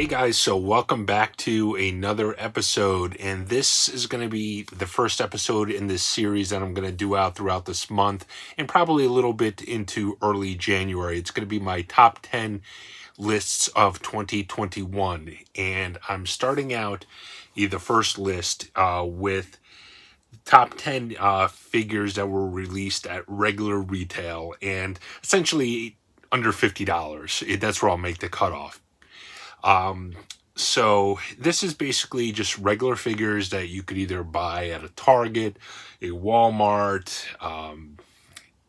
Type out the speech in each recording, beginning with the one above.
Hey guys, so welcome back to another episode, and this is going to be the first episode in this series that I'm going to do out throughout this month and probably a little bit into early January. It's going to be my top 10 lists of 2021, and I'm starting out the first list with top 10 figures that were released at regular retail and essentially under $50. That's where I'll make the cutoff. So this is basically just regular figures that you could either buy at a Target, a Walmart,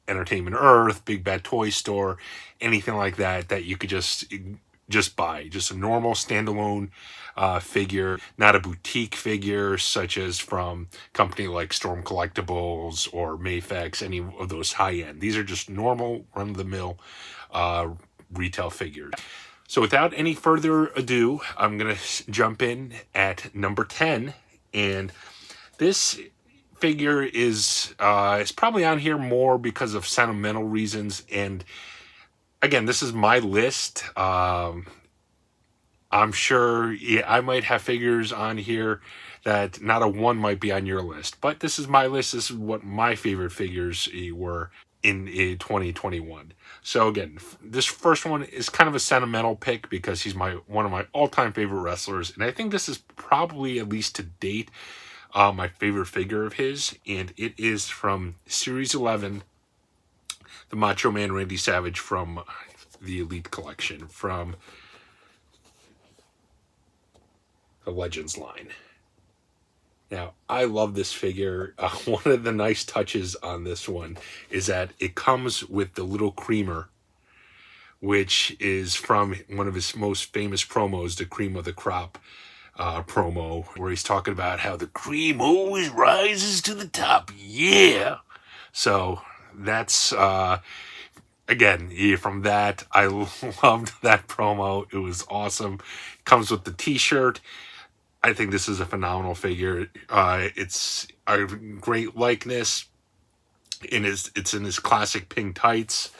Entertainment Earth, Big Bad Toy Store, anything like that that you could just buy. Just a normal standalone figure, not a boutique figure such as from a company like Storm Collectibles or Mayfex, any of those high-end. These are just normal run-of-the-mill retail figures. So without any further ado, I'm going to jump in at number 10. And this figure is probably on here more because of sentimental reasons. And again, this is my list. I'm sure I might have figures on here that not a one might be on your list. But this is my list. This is what my favorite figures were in 2021. So again, this first one is kind of a sentimental pick because he's one of my all-time favorite wrestlers, and I think this is probably, at least to date, my favorite figure of his, and it is from Series 11, the Macho Man Randy Savage from the Elite Collection, from the Legends line. Now, I love this figure. One of the nice touches on this one is that it comes with the little creamer, which is from one of his most famous promos, the Cream of the Crop promo, where he's talking about how the cream always rises to the top. Yeah! So that's, again, from that, I loved that promo. It was awesome. Comes with the t-shirt. I think this is a phenomenal figure. It's a great likeness. It's in his classic pink tights.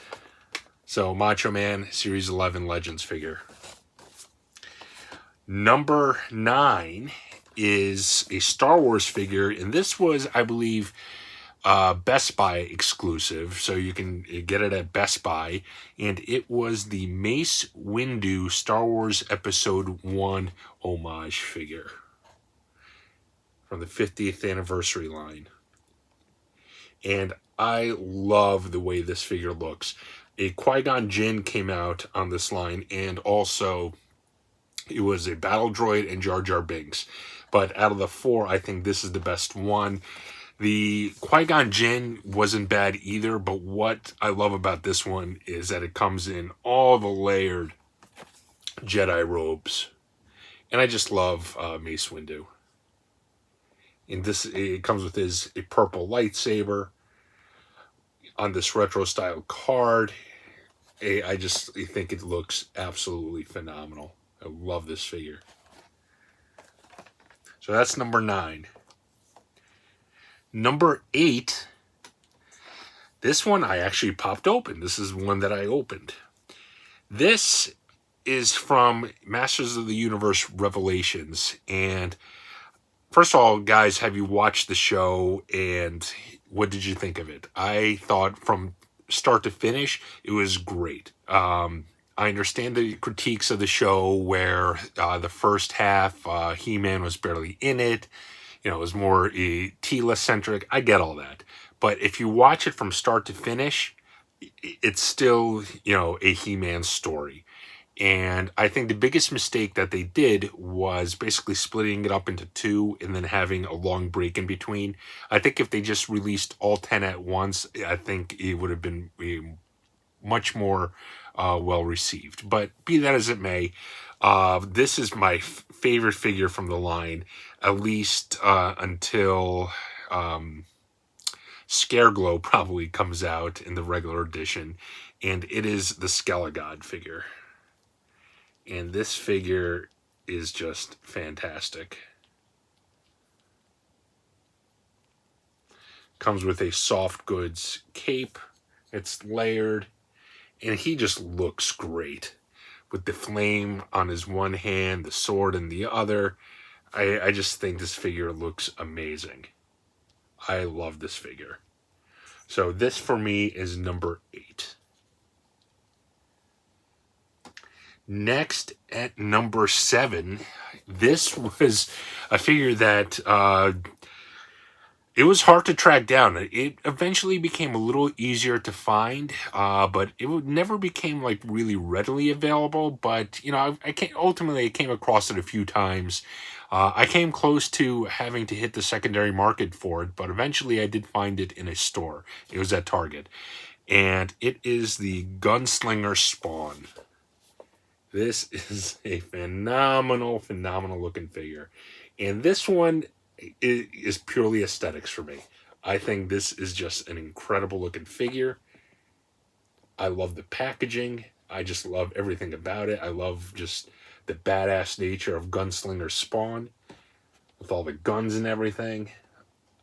So Macho Man Series 11 Legends figure. Number 9 is a Star Wars figure, and this was, I believe, Best Buy exclusive, so you can get it at Best Buy, and it was the Mace Windu Star Wars Episode 1 homage figure from the 50th anniversary line. And I love the way this figure looks. A Qui-Gon Jinn came out on this line, and also it was a Battle Droid and Jar Jar Binks. But out of the four, I think this is the best one. The Qui-Gon Jinn wasn't bad either, but what I love about this one is that it comes in all the layered Jedi robes. And I just love Mace Windu. And it comes with a purple lightsaber on this retro style card. I think it looks absolutely phenomenal. I love this figure. So that's number 9. Number 8, this one I actually popped open. This is one that I opened. This is from Masters of the Universe Revelations. And first of all, guys, have you watched the show, and what did you think of it? I thought from start to finish, it was great. I understand the critiques of the show where the first half, He-Man was barely in it. It was more Tila-centric. I get all that. But if you watch it from start to finish, it's still, a He-Man story. And I think the biggest mistake that they did was basically splitting it up into 2 and then having a long break in between. I think if they just released all 10 at once, I think it would have been much more well received. But be that as it may, this is my favorite figure from the line, at least until Scareglow probably comes out in the regular edition, and it is the Scala God figure. And this figure is just fantastic. Comes with a soft goods cape. It's layered, and he just looks great with the flame on his one hand, the sword in the other. I just think this figure looks amazing. I love this figure. So this for me is number 8. Next at number 7, this was a figure that it was hard to track down. It eventually became a little easier to find, but never became like really readily available. But you know, ultimately I came across it a few times. I came close to having to hit the secondary market for it, but eventually I did find it in a store. It was at Target, and it is the Gunslinger Spawn. This is a phenomenal looking figure, and this one is purely aesthetics for me. I think this is just an incredible looking figure. I love the packaging. I just love everything about it. I love just the badass nature of Gunslinger Spawn with all the guns and everything.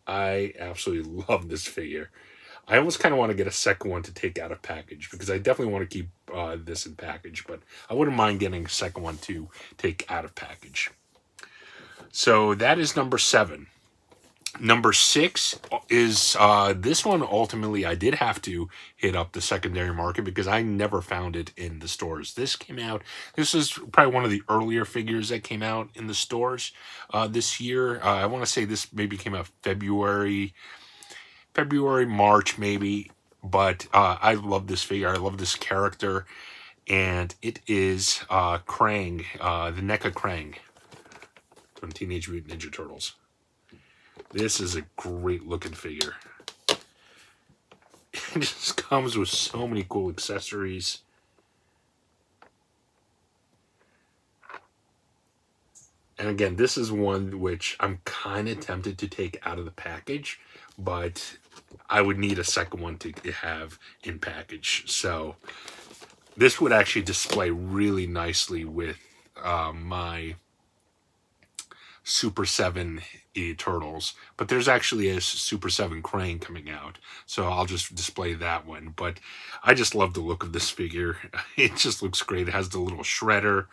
I absolutely love this figure. I almost kind of want to get a second one to take out of package because I definitely want to keep this in package, but I wouldn't mind getting a second one to take out of package. So that is number 7. Number 6 is this one. Ultimately, I did have to hit up the secondary market because I never found it in the stores. This came out. This is probably one of the earlier figures that came out in the stores this year. I want to say this maybe came out February, March, maybe. But I love this figure. I love this character, and it is Krang, the NECA Krang from Teenage Mutant Ninja Turtles. This is a great looking figure. It just comes with so many cool accessories. And again, this is one which I'm kind of tempted to take out of the package, but I would need a second one to have in package. So this would actually display really nicely with my Super 7 Turtles, but there's actually a Super 7 Krang coming out, so I'll just display that one. But I just love the look of this figure. It just looks great. It has the little shredder.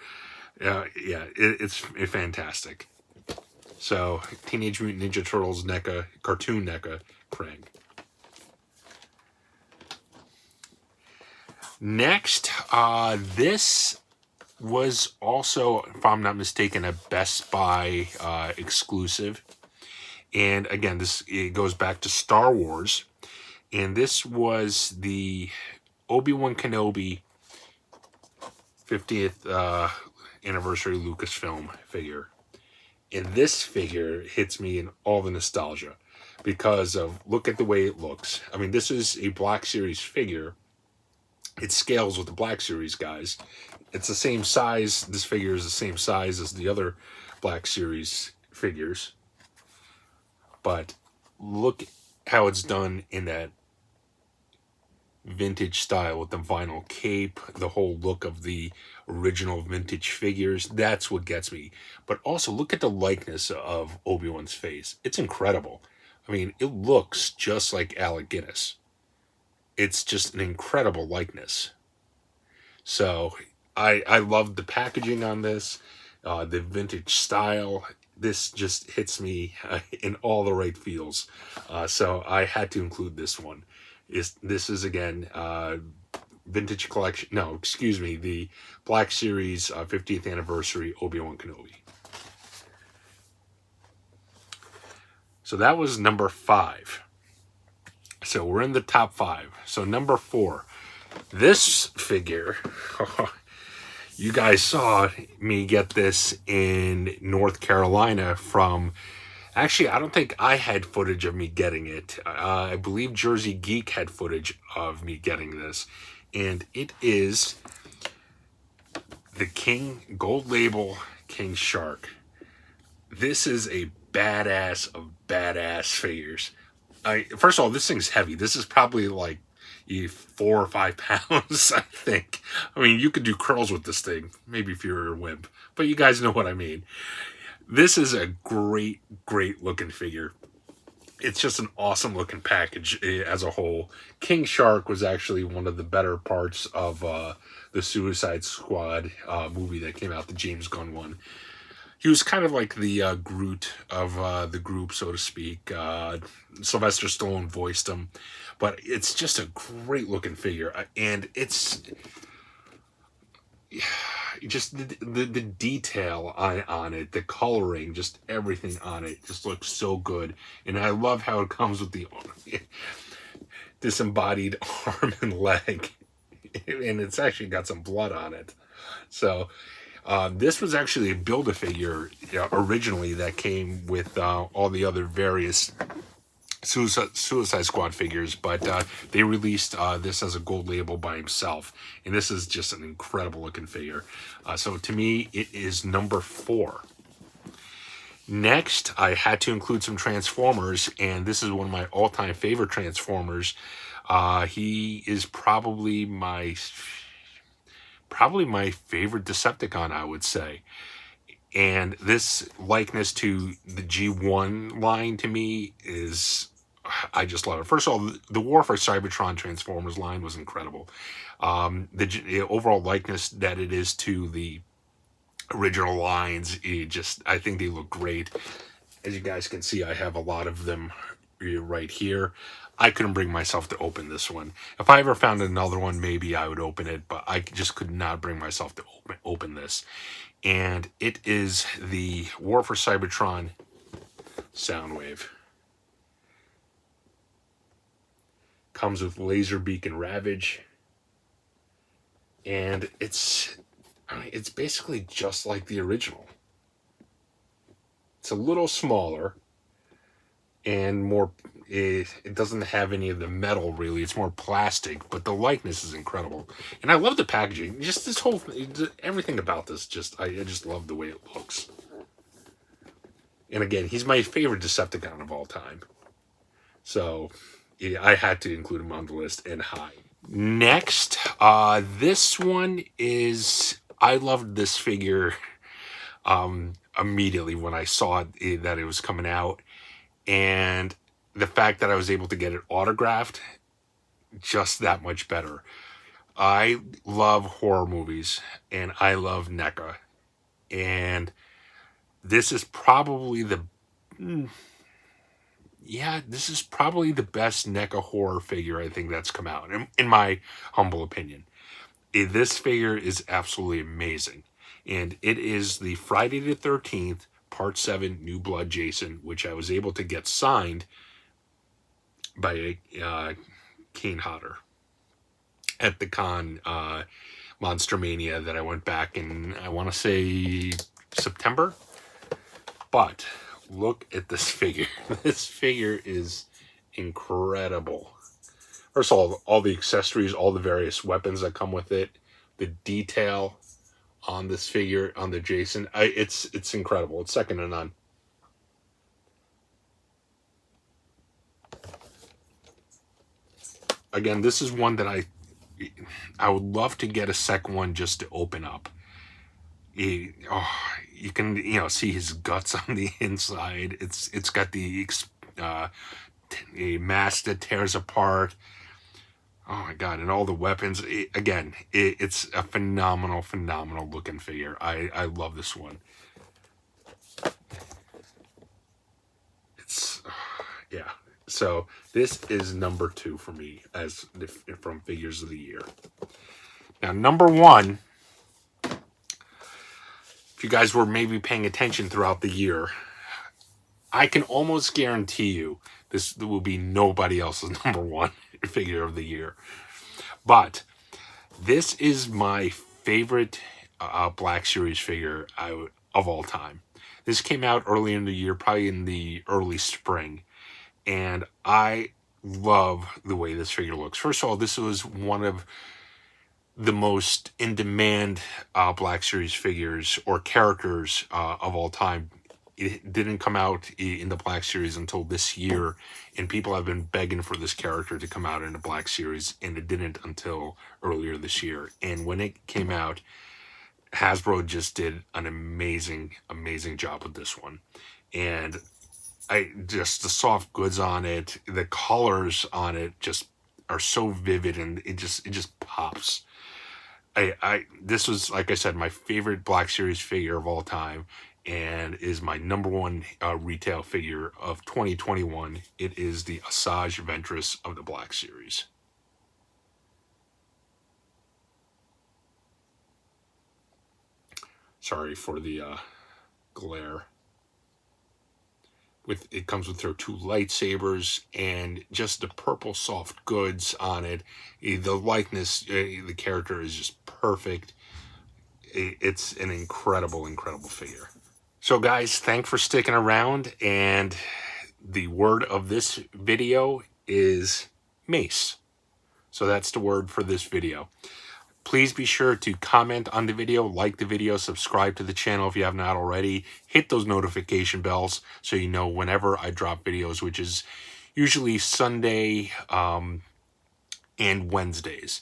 Yeah, it's fantastic. So Teenage Mutant Ninja Turtles NECA, cartoon NECA Krang. Next, this was also, if I'm not mistaken, a Best Buy exclusive. And again, it goes back to Star Wars. And this was the Obi-Wan Kenobi 50th anniversary Lucasfilm figure. And this figure hits me in all the nostalgia because of, look at the way it looks. I mean, this is a Black Series figure. It scales with the Black Series guys. It's the same size. This figure is the same size as the other Black Series figures. But look how it's done in that vintage style with the vinyl cape, the whole look of the original vintage figures. That's what gets me. But also look at the likeness of Obi-Wan's face. It's incredible. I mean, it looks just like Alec Guinness. It's just an incredible likeness. So I love the packaging on this, the vintage style. This just hits me in all the right feels. So I had to include this one. This is, again, vintage collection. No, excuse me, the Black Series 50th anniversary Obi-Wan Kenobi. So that was number 5. So we're in the top 5. So number 4. This figure, you guys saw me get this in North Carolina from, actually, I don't think I had footage of me getting it. I believe Jersey Geek had footage of me getting this. And it is the King Gold Label King Shark. This is a badass of badass figures. First of all, this thing's heavy. This is probably like 4 or 5 pounds, I think. I mean, you could do curls with this thing, maybe if you're a wimp, but you guys know what I mean. This is a great looking figure. it's just an awesome looking package as a whole. King Shark was actually one of the better parts of the Suicide Squad movie that came out, the James Gunn one. He was kind of like the Groot of the group, so to speak. Sylvester Stallone voiced him, but it's just a great looking figure, and it's just the detail on it, the coloring, just everything on it just looks so good. And I love how it comes with the disembodied arm and leg, and it's actually got some blood on it. So this was actually a Build-A-Figure originally that came with all the other various Suicide Squad figures, but they released this as a gold label by himself, and this is just an incredible looking figure. So to me, it is number 4. Next, I had to include some Transformers, and this is one of my all-time favorite Transformers. He is probably my favorite Decepticon, I would say. And this likeness to the G1 line to me is, I just love it. First of all, the War for Cybertron Transformers line was incredible. The overall likeness that it is to the original lines, I think they look great. As you guys can see, I have a lot of them right here. I couldn't bring myself to open this one. If I ever found another one, maybe I would open it, but I just could not bring myself to open this. And it is the War for Cybertron Soundwave. Comes with Laserbeak and Ravage. And it's basically just like the original. It's a little smaller and more, it doesn't have any of the metal really. It's more plastic, but the likeness is incredible. And I love the packaging. Just this whole, everything about this, I just love the way it looks. And again, he's my favorite Decepticon of all time. So yeah, I had to include him on the list and high. Next, this one is, I loved this figure immediately when I saw that it was coming out. And the fact that I was able to get it autographed, just that much better. I love horror movies, and I love NECA. And this is probably the best NECA horror figure I think that's come out, in my humble opinion. This figure is absolutely amazing. And it is the Friday the 13th, Part 7 New Blood Jason, which I was able to get signed by Kane Hodder at the con Monster Mania that I went back in, I want to say September. But look at this figure. This figure is incredible. First of all the accessories, all the various weapons that come with it, the detail on this figure, on the Jason, it's incredible. It's second to none. Again, this is one that I would love to get a second one just to open up. You can see his guts on the inside. It's got the a mask that tears apart. Oh my god, and all the weapons. It's a phenomenal looking figure. I love this one. Yeah. So this is number 2 for me from figures of the year. Now number 1, if you guys were maybe paying attention throughout the year, I can almost guarantee you this will be nobody else's number 1 figure of the year. But this is my favorite Black Series figure of all time. This came out early in the year, probably in the early spring. And I love the way this figure looks. First of all, this was one of the most in-demand Black Series figures or characters of all time. It didn't come out in the Black Series until this year, and people have been begging for this character to come out in the Black Series, and it didn't until earlier this year. And when it came out, Hasbro just did an amazing job with this one. And just the soft goods on it, the colors on it just are so vivid, and it just pops. This was, like I said, my favorite Black Series figure of all time, and is my number one retail figure of 2021. It is the Asajj Ventress of the Black Series. Sorry for the glare. It comes with their two lightsabers and just the purple soft goods on it. The likeness, the character is just perfect. It's an incredible, incredible figure. So guys, thanks for sticking around, and the word of this video is mace. So that's the word for this video. Please be sure to comment on the video, like the video, subscribe to the channel if you have not already. Hit those notification bells so you know whenever I drop videos, which is usually Sunday and Wednesdays.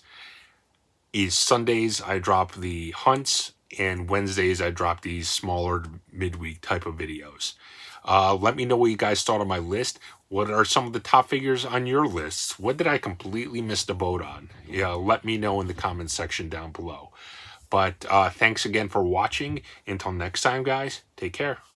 Sundays I drop the hunts, and Wednesdays I drop these smaller midweek type of videos. Let me know what you guys thought of my list. What are some of the top figures on your lists? What did I completely miss the boat on? Yeah, let me know in the comments section down below. But thanks again for watching. Until next time, guys, take care.